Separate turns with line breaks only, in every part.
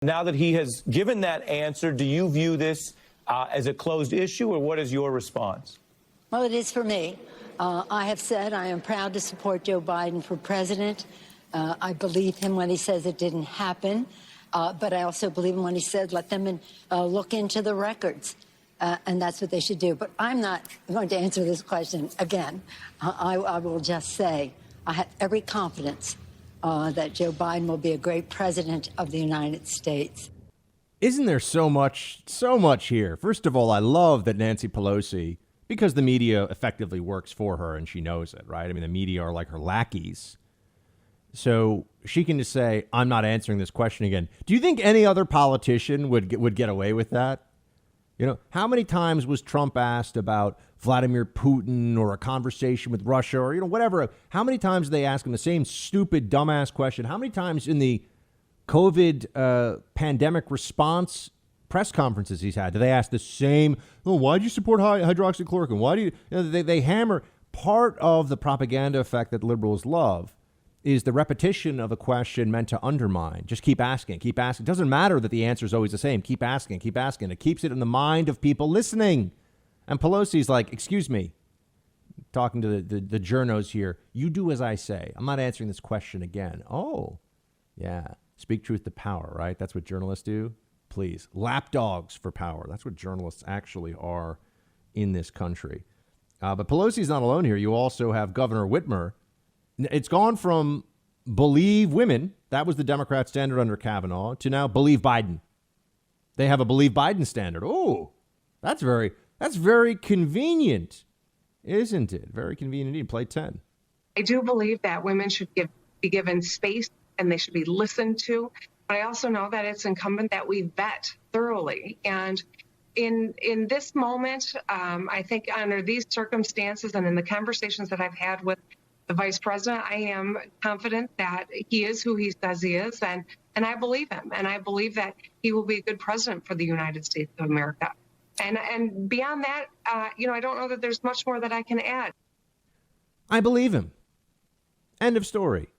Now that he has given that answer, do you view this as a closed issue, or what is your response?
Well, it is for me. I have said I am proud to support Joe Biden for president. I believe him when he says it didn't happen, but I also believe him when he said let them look into the records, and that's what they should do. But I'm not going to answer this question again. I will just say I have every confidence that Joe Biden will be a great president of the United States.
Isn't there so much here? First of all, I love that Nancy Pelosi, because the media effectively works for her and she knows it, right? I mean, the media are like her lackeys. So she can just say, I'm not answering this question again. Do you think any other politician would get away with that? You know, how many times was Trump asked about Vladimir Putin or a conversation with Russia or, you know, whatever? How many times did they ask him the same stupid, dumbass question? How many times in the COVID pandemic response press conferences he's had do they ask the same, oh, why do you support hydroxychloroquine? Why do you, they hammer part of the propaganda effect that liberals love is the repetition of a question meant to undermine. Just keep asking, keep asking. It doesn't matter that the answer is always the same. Keep asking, keep asking. It keeps it in the mind of people listening. And Pelosi's like, excuse me, talking to the journos here, you do as I say. I'm not answering this question again. Oh, yeah. Speak truth to power, right? That's what journalists do. Please. Lapdogs for power. That's what journalists actually are in this country. But Pelosi's not alone here. You also have Governor Whitmer. It's gone from believe women, that was the Democrat standard under Kavanaugh, to now believe Biden. They have a believe Biden standard. Oh, that's very convenient, isn't it? Very convenient indeed. Play 10.
I do believe that women should be given space and they should be listened to. But I also know that it's incumbent that we vet thoroughly. And in this moment, I think under these circumstances and in the conversations that I've had with the vice president, I am confident that he is who he says he is, and I believe him, and I believe that he will be a good president for the United States of America. And beyond that, I don't know that there's much more that I can add.
I believe him. End of story.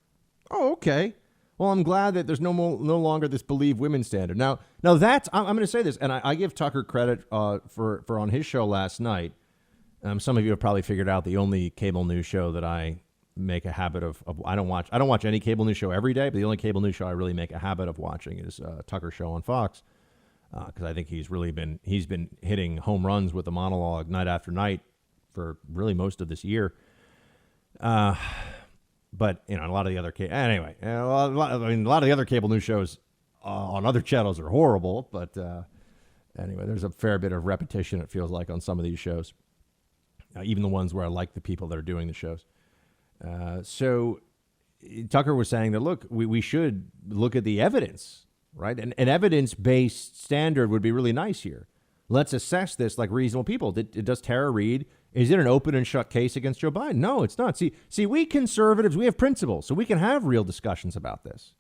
Oh, okay. Well, I'm glad that there's no longer this believe women standard. Now that's I'm going to say this, and I give Tucker credit for on his show last night. Some of you have probably figured out the only cable news show that I make a habit of I don't watch any cable news show every day, but the only cable news show I really make a habit of watching is Tucker show on Fox, because I think he's been hitting home runs with the monologue night after night for really most of this year. But a lot of the other a lot of the other cable news shows on other channels are horrible. But anyway, there's a fair bit of repetition, it feels like, on some of these shows, even the ones where I like the people that are doing the shows. So Tucker was saying that, look, we should look at the evidence, right? An evidence-based standard would be really nice here. Let's assess this like reasonable people. Does Tara Reade, is it an open and shut case against Joe Biden? No, it's not. See, we conservatives, we have principles, so we can have real discussions about this.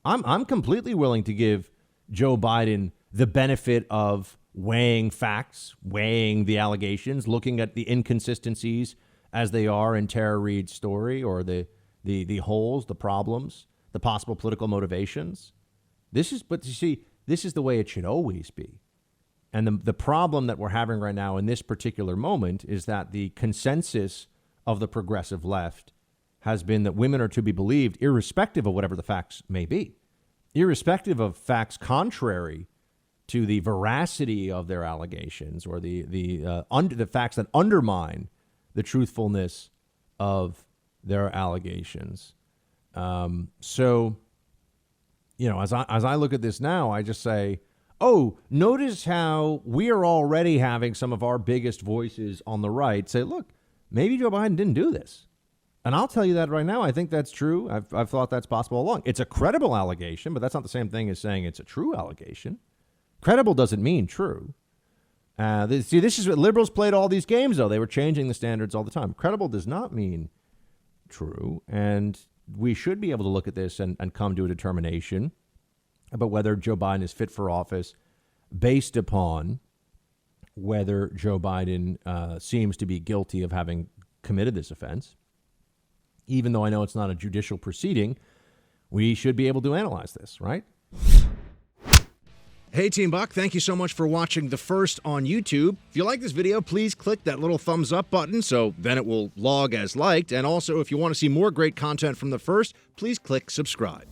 I'm completely willing to give Joe Biden the benefit of weighing facts, weighing the allegations, looking at the inconsistencies as they are in Tara Reade's story, or the holes, the problems, the possible political motivations. But you see, this is the way it should always be. And the problem that we're having right now in this particular moment is that the consensus of the progressive left has been that women are to be believed irrespective of whatever the facts may be, irrespective of facts contrary to the veracity of their allegations or the facts that undermine the truthfulness of their allegations. So, as I look at this now, I just say, oh, notice how we are already having some of our biggest voices on the right say, look, maybe Joe Biden didn't do this. And I'll tell you that right now. I think that's true. I've thought that's possible all along. It's a credible allegation, but that's not the same thing as saying it's a true allegation. Credible doesn't mean true. This is what liberals played all these games, though. They were changing the standards all the time. Credible does not mean true. And we should be able to look at this and come to a determination about whether Joe Biden is fit for office based upon whether Joe Biden seems to be guilty of having committed this offense. Even though I know it's not a judicial proceeding, we should be able to analyze this, right?
Hey, Team Buck, thank you so much for watching The First on YouTube. If you like this video, please click that little thumbs up button so then it will log as liked. And also, if you want to see more great content from The First, please click subscribe.